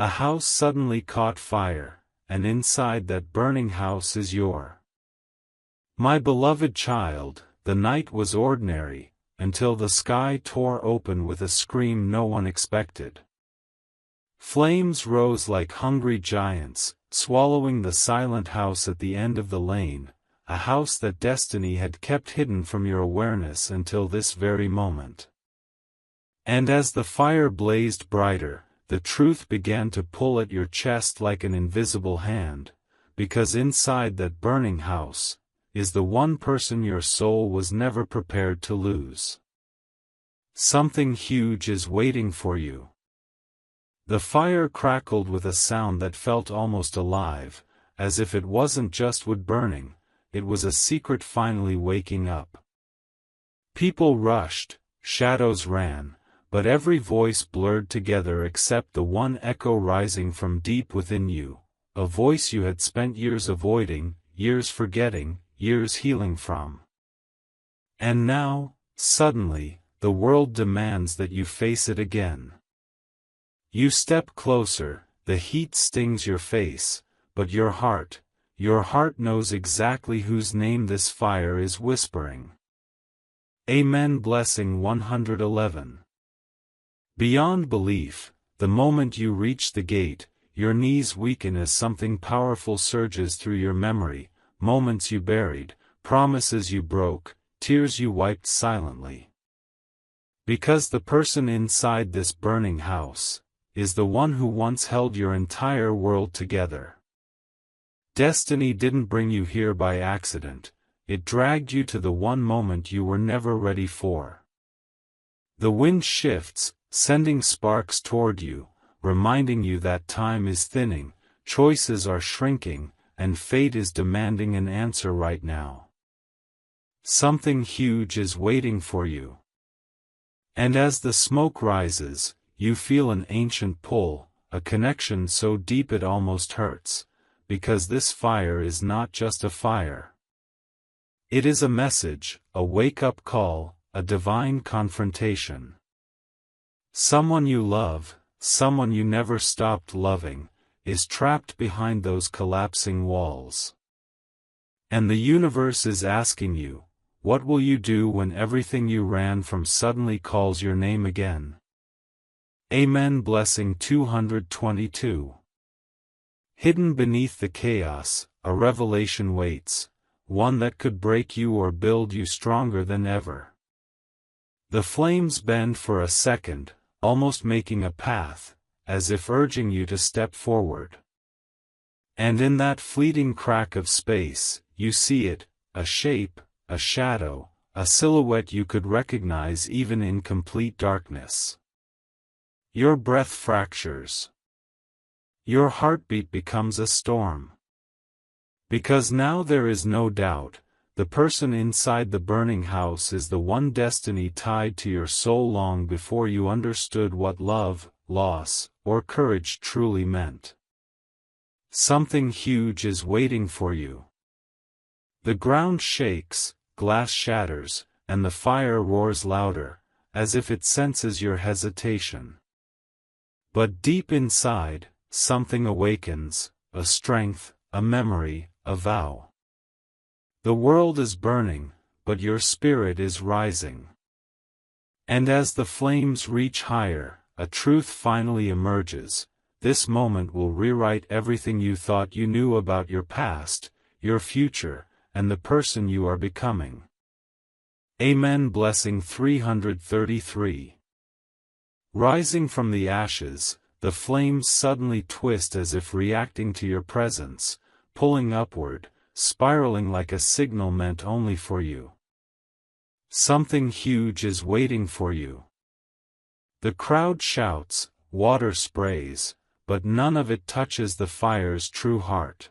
A house suddenly caught fire, and inside that burning house is your. My beloved child, the night was ordinary, until the sky tore open with a scream no one expected. Flames rose like hungry giants, swallowing the silent house at the end of the lane, a house that destiny had kept hidden from your awareness until this very moment. And as the fire blazed brighter, the truth began to pull at your chest like an invisible hand, because inside that burning house is the one person your soul was never prepared to lose. Something huge is waiting for you. The fire crackled with a sound that felt almost alive, as if it wasn't just wood burning, it was a secret finally waking up. People rushed, shadows ran, but every voice blurred together except the one echo rising from deep within you, a voice you had spent years avoiding, years forgetting, years healing from. And now, suddenly, the world demands that you face it again. You step closer, the heat stings your face, but your heart knows exactly whose name this fire is whispering. Amen. Blessing 111. Beyond belief, the moment you reach the gate, your knees weaken as something powerful surges through your memory, moments you buried, promises you broke, tears you wiped silently. Because the person inside this burning house is the one who once held your entire world together. Destiny didn't bring you here by accident, it dragged you to the one moment you were never ready for. The wind shifts, sending sparks toward you, reminding you that time is thinning, choices are shrinking, and fate is demanding an answer right now. Something huge is waiting for you. And as the smoke rises, you feel an ancient pull, a connection so deep it almost hurts, because this fire is not just a fire. It is a message, a wake-up call, a divine confrontation. Someone you love, someone you never stopped loving, is trapped behind those collapsing walls. And the universe is asking you, what will you do when everything you ran from suddenly calls your name again? Amen. Blessing 222. Hidden beneath the chaos, a revelation waits, one that could break you or build you stronger than ever. The flames bend for a second, almost making a path, as if urging you to step forward. And in that fleeting crack of space, you see it, a shape, a shadow, a silhouette you could recognize even in complete darkness. Your breath fractures. Your heartbeat becomes a storm. Because now there is no doubt, the person inside the burning house is the one destiny tied to your soul long before you understood what love, loss, or courage truly meant. Something huge is waiting for you. The ground shakes, glass shatters, and the fire roars louder, as if it senses your hesitation. But deep inside, something awakens, a strength, a memory, a vow. The world is burning, but your spirit is rising. And as the flames reach higher, a truth finally emerges. This moment will rewrite everything you thought you knew about your past, your future, and the person you are becoming. Amen. Blessing 333. Rising from the ashes, the flames suddenly twist as if reacting to your presence, pulling upward, spiraling like a signal meant only for you. Something huge is waiting for you. The crowd shouts, water sprays, but none of it touches the fire's true heart.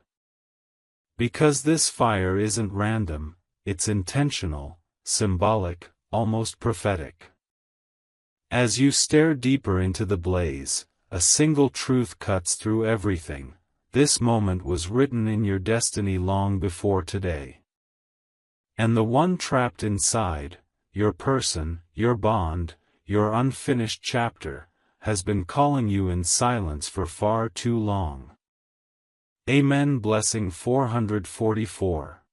Because this fire isn't random, it's intentional, symbolic, almost prophetic. As you stare deeper into the blaze, a single truth cuts through everything. This moment was written in your destiny long before today. And the one trapped inside, your person, your bond, your unfinished chapter, has been calling you in silence for far too long. Amen. Blessing 444.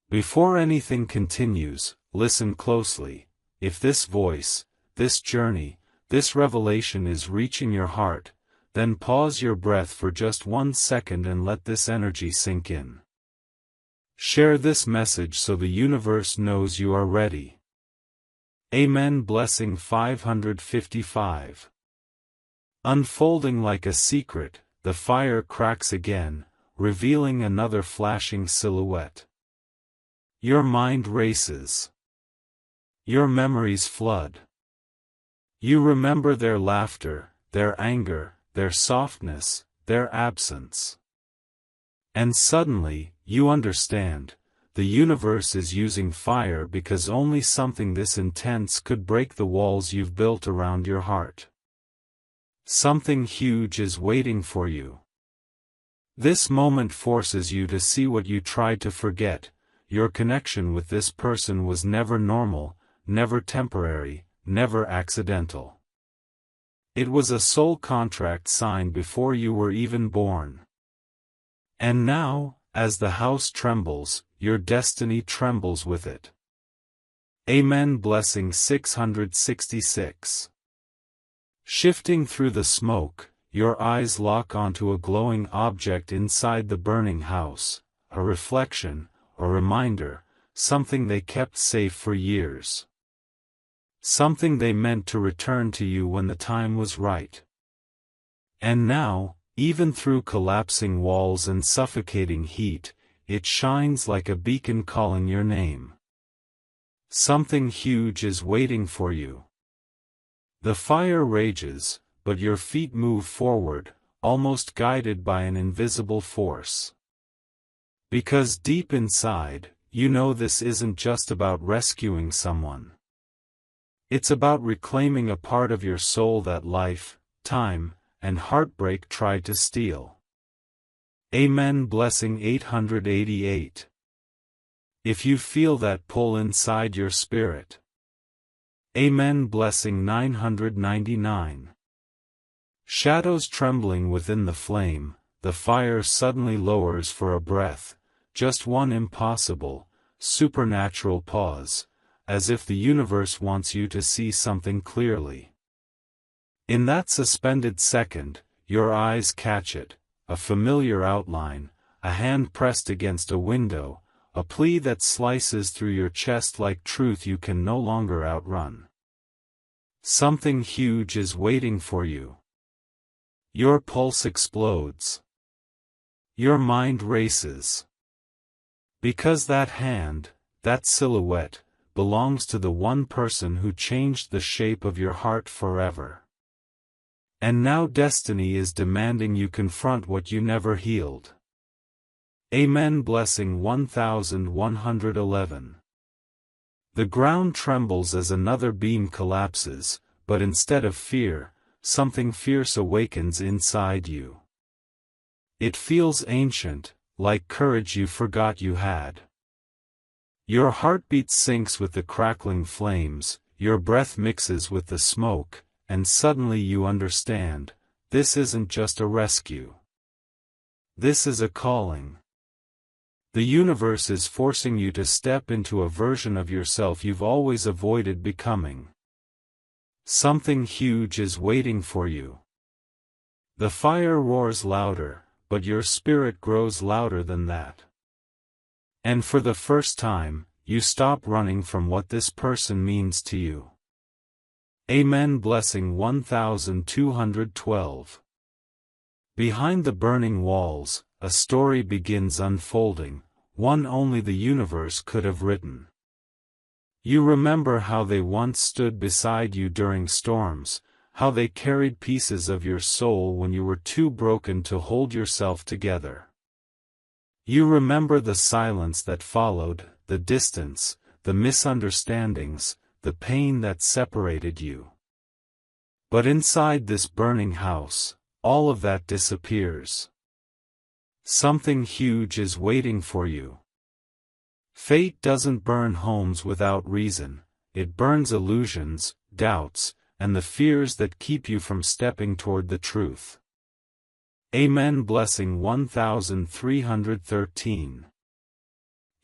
Before anything continues, listen closely. If this voice, this journey, this revelation is reaching your heart, then pause your breath for just 1 second and let this energy sink in. Share this message so the universe knows you are ready. Amen. Blessing 555. Unfolding like a secret, the fire cracks again, revealing another flashing silhouette. Your mind races. Your memories flood. You remember their laughter, their anger, their softness, their absence. And suddenly, you understand, the universe is using fire because only something this intense could break the walls you've built around your heart. Something huge is waiting for you. This moment forces you to see what you tried to forget. Your connection with this person was never normal, never temporary, never accidental. It was a soul contract signed before you were even born. And now, as the house trembles, your destiny trembles with it. Amen. Blessing 666. Shifting through the smoke, your eyes lock onto a glowing object inside the burning house, a reflection, a reminder, something they kept safe for years. Something they meant to return to you when the time was right. And now, even through collapsing walls and suffocating heat, it shines like a beacon calling your name. Something huge is waiting for you. The fire rages, but your feet move forward, almost guided by an invisible force. Because deep inside, you know this isn't just about rescuing someone. It's about reclaiming a part of your soul that life, time, and heartbreak tried to steal. Amen. Blessing 888. If you feel that pull inside your spirit. Amen. Blessing 999. Shadows trembling within the flame, the fire suddenly lowers for a breath, just one impossible, supernatural pause, as if the universe wants you to see something clearly. In that suspended second, your eyes catch it, a familiar outline, a hand pressed against a window, a plea that slices through your chest like truth you can no longer outrun. Something huge is waiting for you. Your pulse explodes. Your mind races. Because that hand, that silhouette, belongs to the one person who changed the shape of your heart forever. And now destiny is demanding you confront what you never healed. Amen. Blessing 1111. The ground trembles as another beam collapses, but instead of fear, something fierce awakens inside you. It feels ancient, like courage you forgot you had. Your heartbeat sinks with the crackling flames, your breath mixes with the smoke, and suddenly you understand, this isn't just a rescue. This is a calling. The universe is forcing you to step into a version of yourself you've always avoided becoming. Something huge is waiting for you. The fire roars louder, but your spirit grows louder than that. And for the first time, you stop running from what this person means to you. Amen. Blessing 1212. Behind the burning walls, a story begins unfolding, one only the universe could have written. You remember how they once stood beside you during storms, how they carried pieces of your soul when you were too broken to hold yourself together. You remember the silence that followed, the distance, the misunderstandings, the pain that separated you. But inside this burning house, all of that disappears. Something huge is waiting for you. Fate doesn't burn homes without reason, it burns illusions, doubts, and the fears that keep you from stepping toward the truth. Amen. Blessing 1313.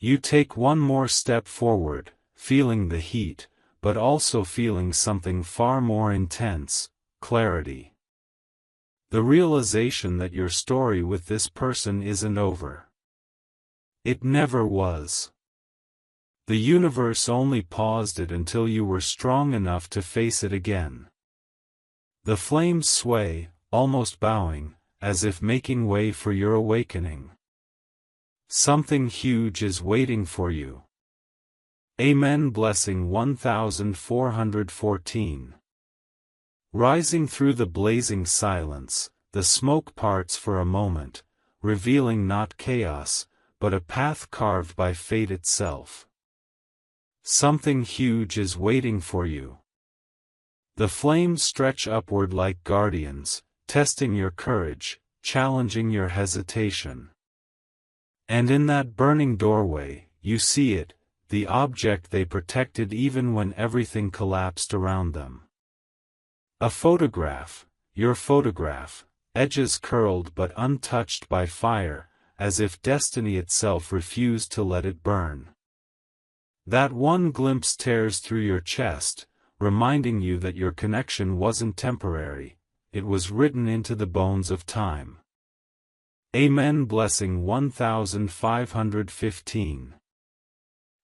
You take one more step forward, feeling the heat, but also feeling something far more intense: clarity. The realization that your story with this person isn't over. It never was. The universe only paused it until you were strong enough to face it again. The flames sway, almost bowing, as if making way for your awakening. Something huge is waiting for you. Amen. Blessing 1414. Rising through the blazing silence, the smoke parts for a moment, revealing not chaos, but a path carved by fate itself. Something huge is waiting for you. The flames stretch upward like guardians, testing your courage, challenging your hesitation. And in that burning doorway, you see it, the object they protected even when everything collapsed around them. A photograph, your photograph, edges curled but untouched by fire, as if destiny itself refused to let it burn. That one glimpse tears through your chest, reminding you that your connection wasn't temporary, it was written into the bones of time. Amen. Blessing 1515.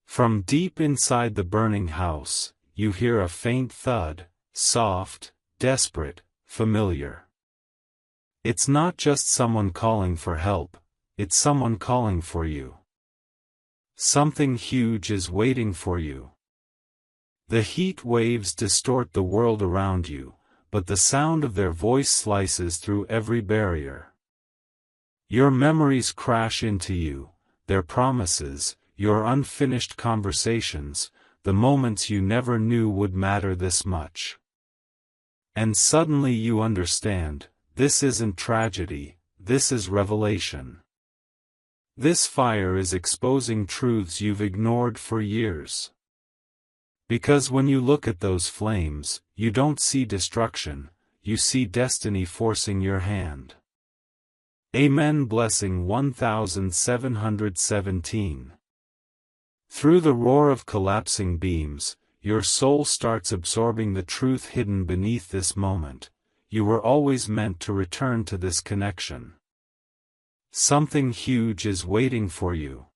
From deep inside the burning house, you hear a faint thud, soft, desperate, familiar. It's not just someone calling for help, it's someone calling for you. Something huge is waiting for you. The heat waves distort the world around you, but the sound of their voice slices through every barrier. Your memories crash into you, their promises, your unfinished conversations, the moments you never knew would matter this much. And suddenly you understand, this isn't tragedy, this is revelation. This fire is exposing truths you've ignored for years. Because when you look at those flames, you don't see destruction, you see destiny forcing your hand. Amen. Blessing 1717. Through the roar of collapsing beams, your soul starts absorbing the truth hidden beneath this moment. You were always meant to return to this connection. Something huge is waiting for you.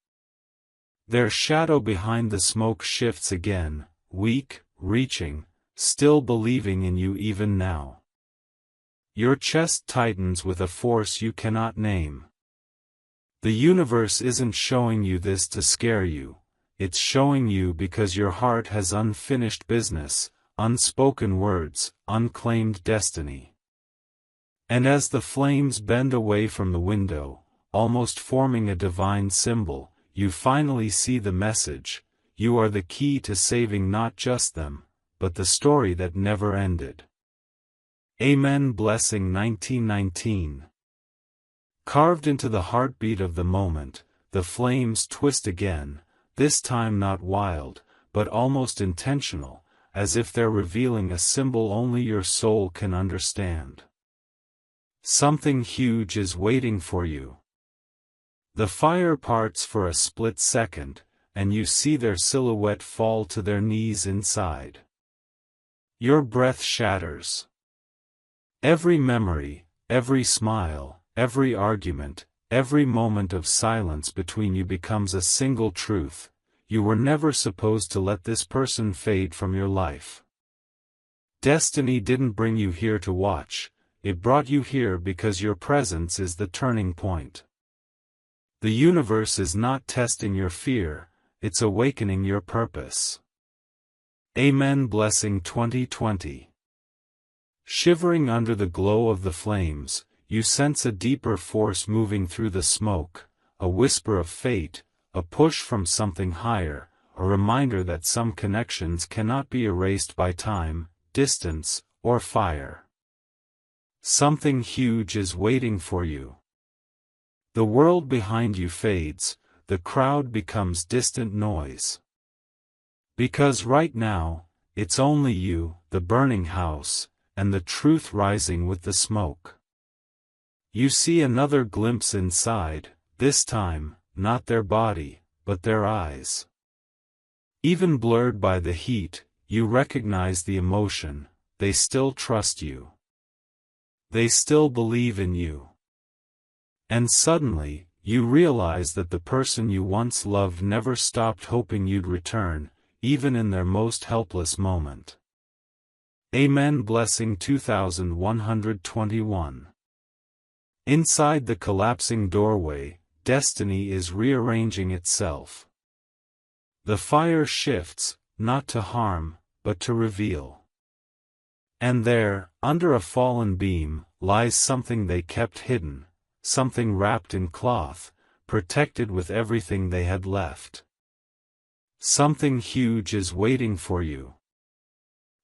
Their shadow behind the smoke shifts again, weak, reaching, still believing in you even now. Your chest tightens with a force you cannot name. The universe isn't showing you this to scare you, it's showing you because your heart has unfinished business, unspoken words, unclaimed destiny. And as the flames bend away from the window, almost forming a divine symbol, you finally see the message: you are the key to saving not just them, but the story that never ended. Amen. Blessing 1919. Carved into the heartbeat of the moment, the flames twist again, this time not wild, but almost intentional, as if they're revealing a symbol only your soul can understand. Something huge is waiting for you. The fire parts for a split second, and you see their silhouette fall to their knees inside. Your breath shatters. Every memory, every smile, every argument, every moment of silence between you becomes a single truth: you were never supposed to let this person fade from your life. Destiny didn't bring you here to watch, it brought you here because your presence is the turning point. The universe is not testing your fear, it's awakening your purpose. Amen. Blessing 2020. Shivering under the glow of the flames, you sense a deeper force moving through the smoke, a whisper of fate, a push from something higher, a reminder that some connections cannot be erased by time, distance, or fire. Something huge is waiting for you. The world behind you fades, the crowd becomes distant noise. Because right now, it's only you, the burning house, and the truth rising with the smoke. You see another glimpse inside, this time, not their body, but their eyes. Even blurred by the heat, you recognize the emotion, they still trust you. They still believe in you. And suddenly, you realize that the person you once loved never stopped hoping you'd return, even in their most helpless moment. Amen. Blessing 2121. Inside the collapsing doorway, destiny is rearranging itself. The fire shifts, not to harm, but to reveal. And there, under a fallen beam, lies something they kept hidden, something wrapped in cloth, protected with everything they had left. Something huge is waiting for you.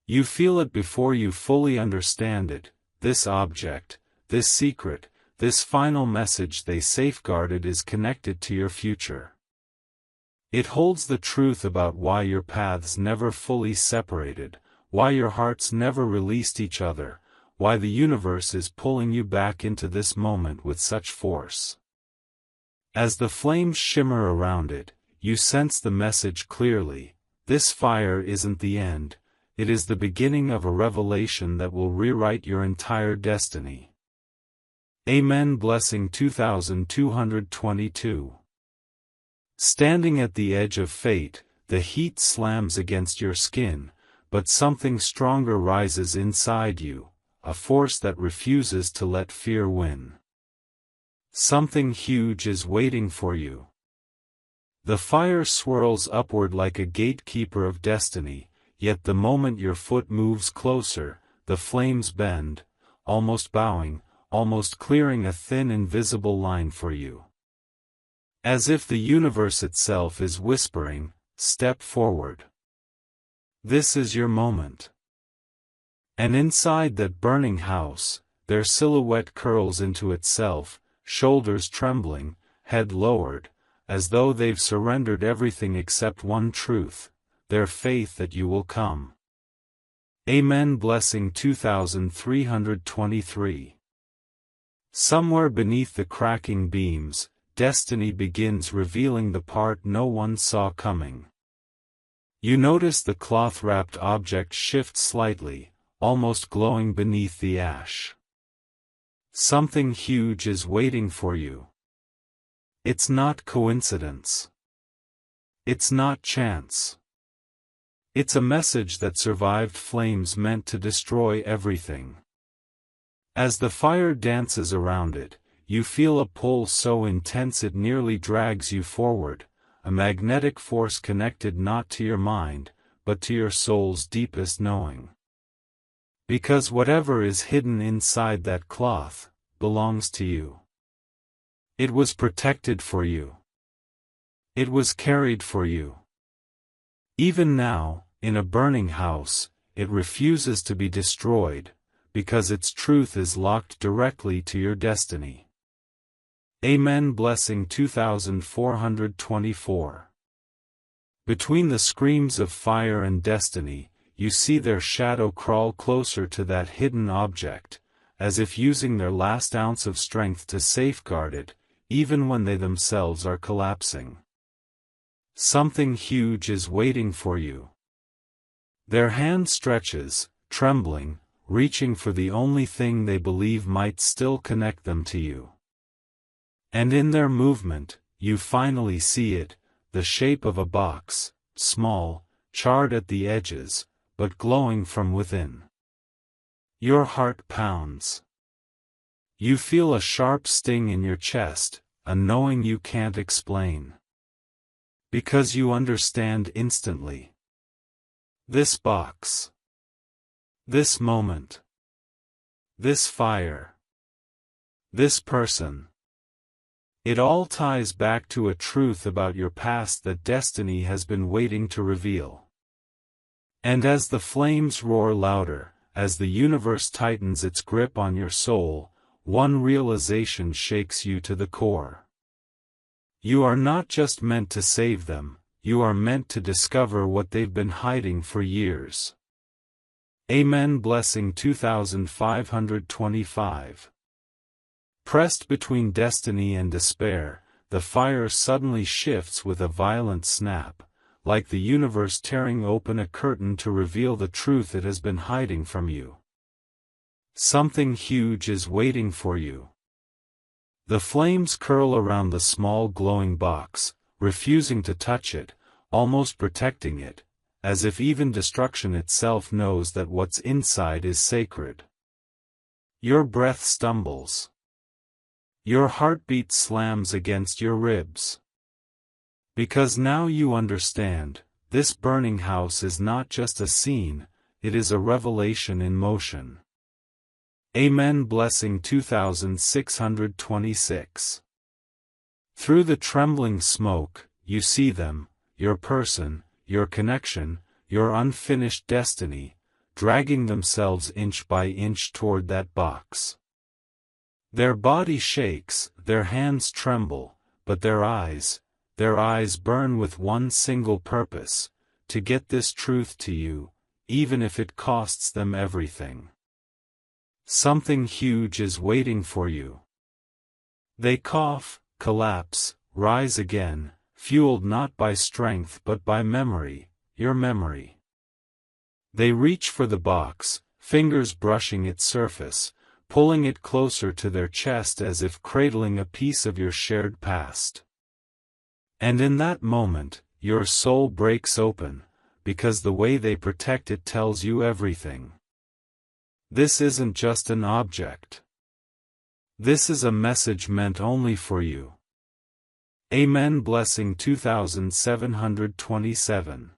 You feel it before you fully understand it, this object, this secret, this final message they safeguarded is connected to your future. It holds the truth about why your paths never fully separated, why your hearts never released each other, why the universe is pulling you back into this moment with such force. As the flames shimmer around it, you sense the message clearly: this fire isn't the end, it is the beginning of a revelation that will rewrite your entire destiny. Amen. Blessing 2222. Standing at the edge of fate, the heat slams against your skin, but something stronger rises inside you, a force that refuses to let fear win. Something huge is waiting for you. The fire swirls upward like a gatekeeper of destiny, yet the moment your foot moves closer, the flames bend, almost bowing, almost clearing a thin invisible line for you. As if the universe itself is whispering, step forward. This is your moment. And inside that burning house, their silhouette curls into itself, shoulders trembling, head lowered, as though they've surrendered everything except one truth, their faith that you will come. Amen. Blessing 2323. Somewhere beneath the cracking beams, destiny begins revealing the part no one saw coming. You notice the cloth-wrapped object shift slightly, almost glowing beneath the ash. Something huge is waiting for you. It's not coincidence. It's not chance. It's a message that survived flames meant to destroy everything. As the fire dances around it, you feel a pull so intense it nearly drags you forward, a magnetic force connected not to your mind, but to your soul's deepest knowing. Because whatever is hidden inside that cloth, belongs to you. It was protected for you. It was carried for you. Even now, in a burning house, it refuses to be destroyed, because its truth is locked directly to your destiny. Amen. Blessing 2424. Between the screams of fire and destiny, you see their shadow crawl closer to that hidden object, as if using their last ounce of strength to safeguard it, even when they themselves are collapsing. Something huge is waiting for you. Their hand stretches, trembling, reaching for the only thing they believe might still connect them to you. And in their movement, you finally see it, the shape of a box, small, charred at the edges, but glowing from within. Your heart pounds. You feel a sharp sting in your chest, a knowing you can't explain. Because you understand instantly. This box. This moment. This fire. This person. It all ties back to a truth about your past that destiny has been waiting to reveal. And as the flames roar louder, as the universe tightens its grip on your soul, one realization shakes you to the core. You are not just meant to save them, you are meant to discover what they've been hiding for years. Amen. Blessing 2525. Pressed between destiny and despair, the fire suddenly shifts with a violent snap, like the universe tearing open a curtain to reveal the truth it has been hiding from you. Something huge is waiting for you. The flames curl around the small glowing box, refusing to touch it, almost protecting it, as if even destruction itself knows that what's inside is sacred. Your breath stumbles. Your heartbeat slams against your ribs. Because now you understand, this burning house is not just a scene, it is a revelation in motion. Amen. Blessing 2626. Through the trembling smoke, you see them, your person, your connection, your unfinished destiny, dragging themselves inch by inch toward that box. Their body shakes, their hands tremble, but their eyes burn with one single purpose, to get this truth to you, even if it costs them everything. Something huge is waiting for you. They cough, collapse, rise again, fueled not by strength but by memory, your memory. They reach for the box, fingers brushing its surface, pulling it closer to their chest as if cradling a piece of your shared past. And in that moment, your soul breaks open, because the way they protect it tells you everything. This isn't just an object. This is a message meant only for you. Amen. Blessing 2727.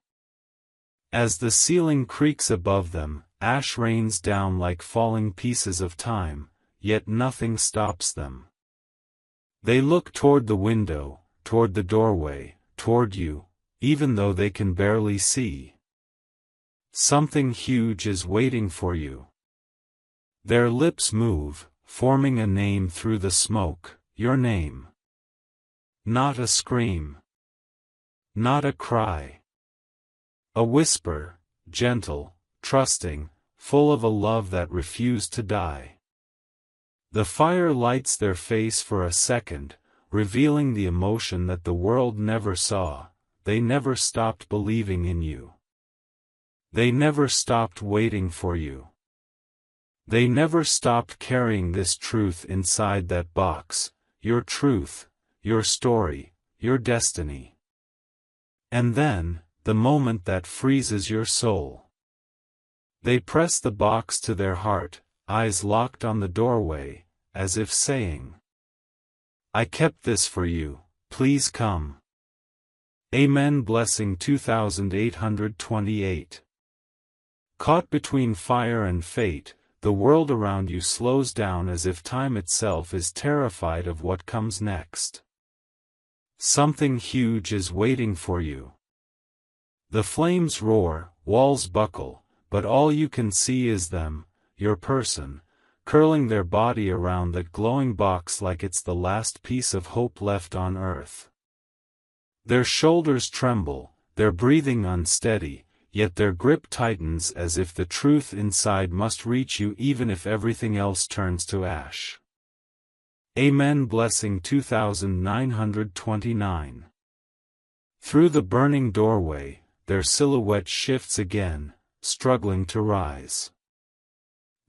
As the ceiling creaks above them, ash rains down like falling pieces of time, yet nothing stops them. They look toward the window, toward the doorway, toward you, even though they can barely see. Something huge is waiting for you. Their lips move, forming a name through the smoke, your name. Not a scream. Not a cry. A whisper, gentle, trusting, full of a love that refused to die. The fire lights their face for a second, revealing the emotion that the world never saw. They never stopped believing in you. They never stopped waiting for you. They never stopped carrying this truth inside that box, your truth, your story, your destiny. And then, the moment that freezes your soul. They press the box to their heart, eyes locked on the doorway, as if saying, I kept this for you, please come. Amen. Blessing 2828. Caught between fire and fate, the world around you slows down as if time itself is terrified of what comes next. Something huge is waiting for you. The flames roar, walls buckle, but all you can see is them, your person, curling their body around that glowing box like it's the last piece of hope left on earth. Their shoulders tremble, their breathing unsteady, yet their grip tightens as if the truth inside must reach you even if everything else turns to ash. Amen. Blessing 2929. Through the burning doorway, their silhouette shifts again, struggling to rise.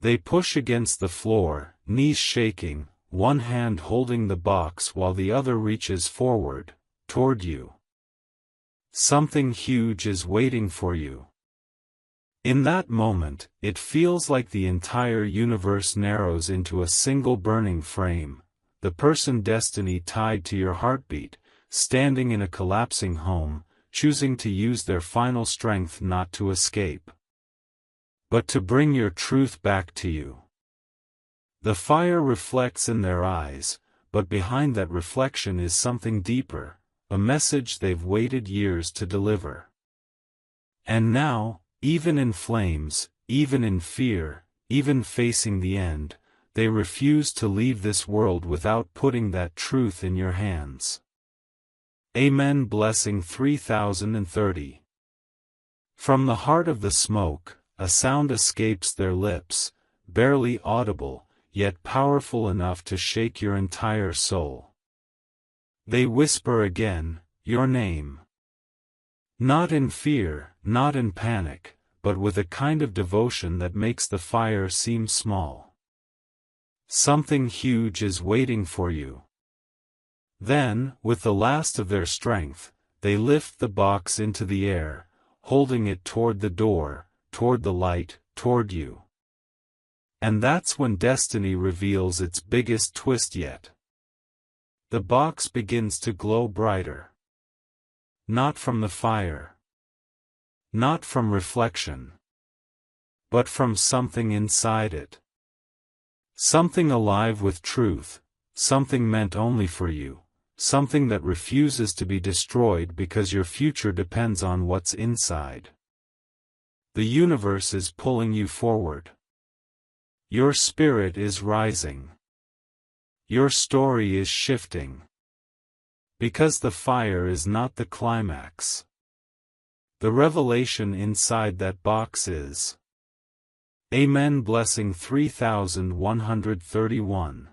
They push against the floor, knees shaking, one hand holding the box while the other reaches forward, toward you. Something huge is waiting for you. In that moment, it feels like the entire universe narrows into a single burning frame, the person destiny tied to your heartbeat, standing in a collapsing home, choosing to use their final strength not to escape, but to bring your truth back to you. The fire reflects in their eyes, but behind that reflection is something deeper, a message they've waited years to deliver. And now, even in flames, even in fear, even facing the end, they refuse to leave this world without putting that truth in your hands. Amen. Blessing 3030. From the heart of the smoke, a sound escapes their lips, barely audible, yet powerful enough to shake your entire soul. They whisper again, your name. Not in fear, not in panic, but with a kind of devotion that makes the fire seem small. Something huge is waiting for you. Then, with the last of their strength, they lift the box into the air, holding it toward the door, toward the light, toward you. And that's when destiny reveals its biggest twist yet. The box begins to glow brighter. Not from the fire. Not from reflection. But from something inside it. Something alive with truth, something meant only for you, something that refuses to be destroyed because your future depends on what's inside. The universe is pulling you forward. Your spirit is rising. Your story is shifting. Because the fire is not the climax. The revelation inside that box is. Amen. Blessing 3131.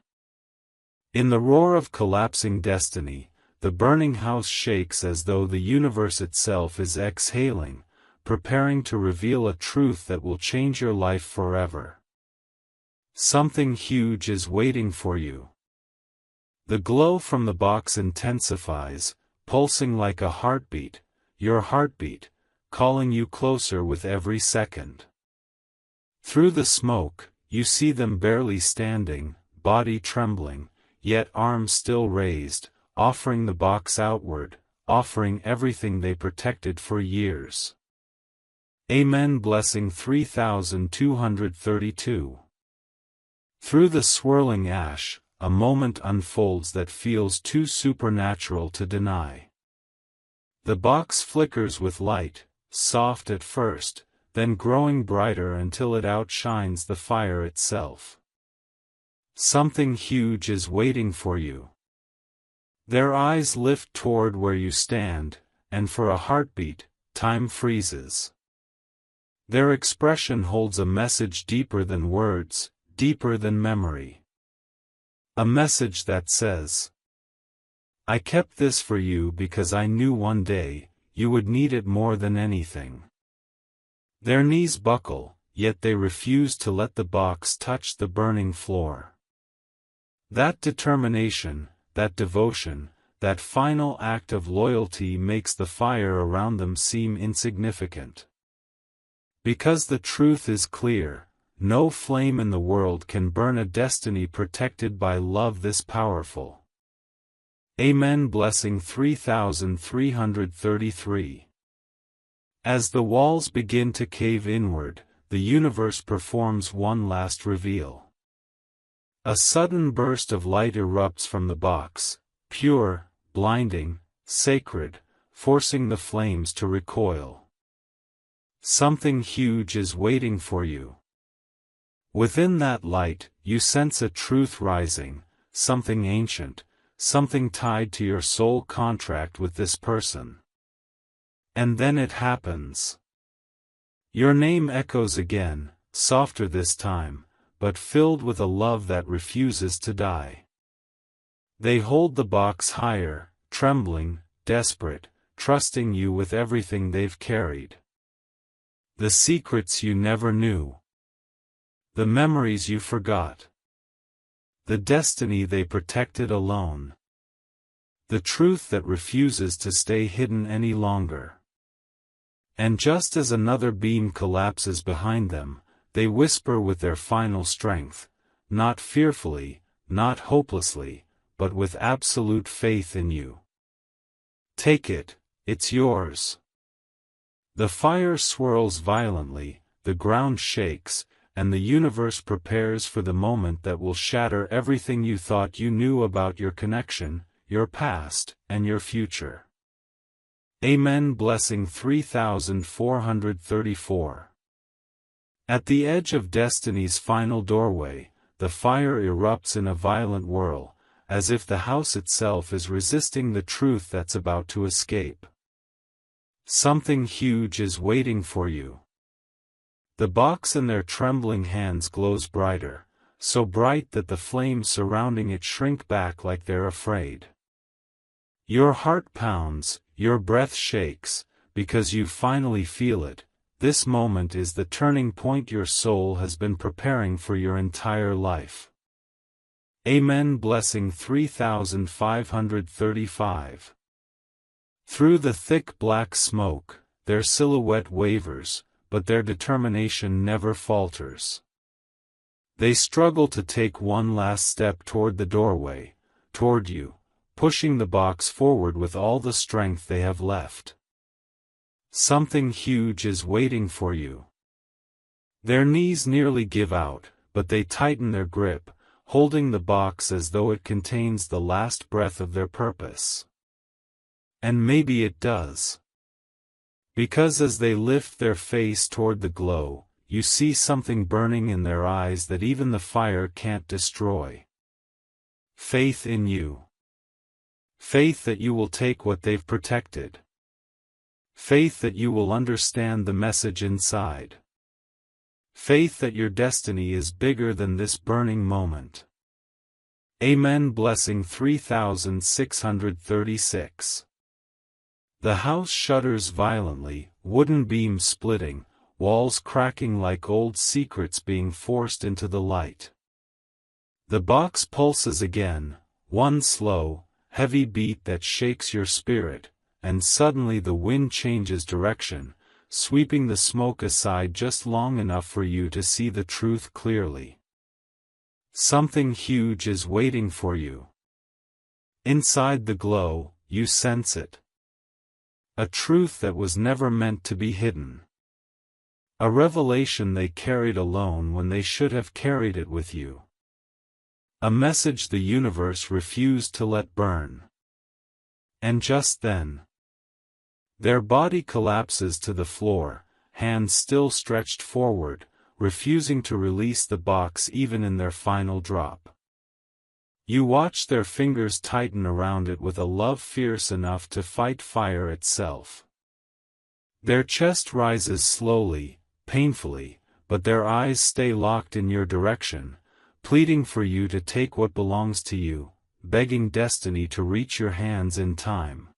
In the roar of collapsing destiny, the burning house shakes as though the universe itself is exhaling, preparing to reveal a truth that will change your life forever. Something huge is waiting for you. The glow from the box intensifies, pulsing like a heartbeat, your heartbeat, calling you closer with every second. Through the smoke, you see them barely standing, body trembling, yet arms still raised, offering the box outward, offering everything they protected for years. Amen. Blessing 3232. Through the swirling ash, a moment unfolds that feels too supernatural to deny. The box flickers with light, soft at first, then growing brighter until it outshines the fire itself. Something huge is waiting for you. Their eyes lift toward where you stand, and for a heartbeat, time freezes. Their expression holds a message deeper than words, deeper than memory. A message that says, I kept this for you because I knew one day, you would need it more than anything. Their knees buckle, yet they refuse to let the box touch the burning floor. That determination, that devotion, that final act of loyalty makes the fire around them seem insignificant. Because the truth is clear, no flame in the world can burn a destiny protected by love this powerful. Amen. Blessing 3333. As the walls begin to cave inward, the universe performs one last reveal. A sudden burst of light erupts from the box, pure, blinding, sacred, forcing the flames to recoil. Something huge is waiting for you. Within that light, you sense a truth rising, something ancient, something tied to your soul contract with this person. And then it happens. Your name echoes again, softer this time, but filled with a love that refuses to die. They hold the box higher, trembling, desperate, trusting you with everything they've carried. The secrets you never knew. The memories you forgot. The destiny they protected alone. The truth that refuses to stay hidden any longer. And just as another beam collapses behind them, they whisper with their final strength, not fearfully, not hopelessly, but with absolute faith in you. Take it, it's yours. The fire swirls violently, the ground shakes, and the universe prepares for the moment that will shatter everything you thought you knew about your connection, your past, and your future. Amen. Blessing 3434. At the edge of destiny's final doorway, the fire erupts in a violent whirl, as if the house itself is resisting the truth that's about to escape. Something huge is waiting for you. The box in their trembling hands glows brighter, so bright that the flames surrounding it shrink back like they're afraid. Your heart pounds, your breath shakes, because you finally feel it. This moment is the turning point your soul has been preparing for your entire life. Amen. Blessing 3535. Through the thick black smoke, their silhouette wavers, but their determination never falters. They struggle to take one last step toward the doorway, toward you, pushing the box forward with all the strength they have left. Something huge is waiting for you. Their knees nearly give out, but they tighten their grip, holding the box as though it contains the last breath of their purpose. And maybe it does. Because as they lift their face toward the glow, you see something burning in their eyes that even the fire can't destroy. Faith in you. Faith that you will take what they've protected. Faith that you will understand the message inside. Faith that your destiny is bigger than this burning moment. Amen. Blessing 3636. The house shudders violently, wooden beams splitting, walls cracking like old secrets being forced into the light. The box pulses again, one slow, heavy beat that shakes your spirit, and suddenly the wind changes direction, sweeping the smoke aside just long enough for you to see the truth clearly. Something huge is waiting for you. Inside the glow, you sense it. A truth that was never meant to be hidden. A revelation they carried alone when they should have carried it with you. A message the universe refused to let burn. And just then, their body collapses to the floor, hands still stretched forward, refusing to release the box even in their final drop. You watch their fingers tighten around it with a love fierce enough to fight fire itself. Their chest rises slowly, painfully, but their eyes stay locked in your direction, pleading for you to take what belongs to you, begging destiny to reach your hands in time.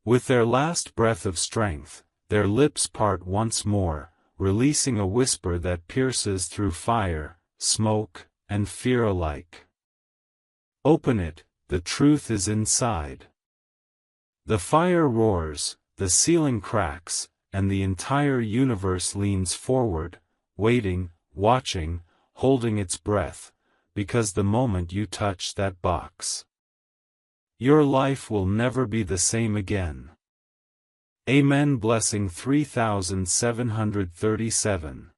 With their last breath of strength, their lips part once more, releasing a whisper that pierces through fire, smoke, and fear alike. Open it, the truth is inside. The fire roars, the ceiling cracks, and the entire universe leans forward, waiting, watching, holding its breath, because the moment you touch that box, your life will never be the same again. Amen. Blessing 3737.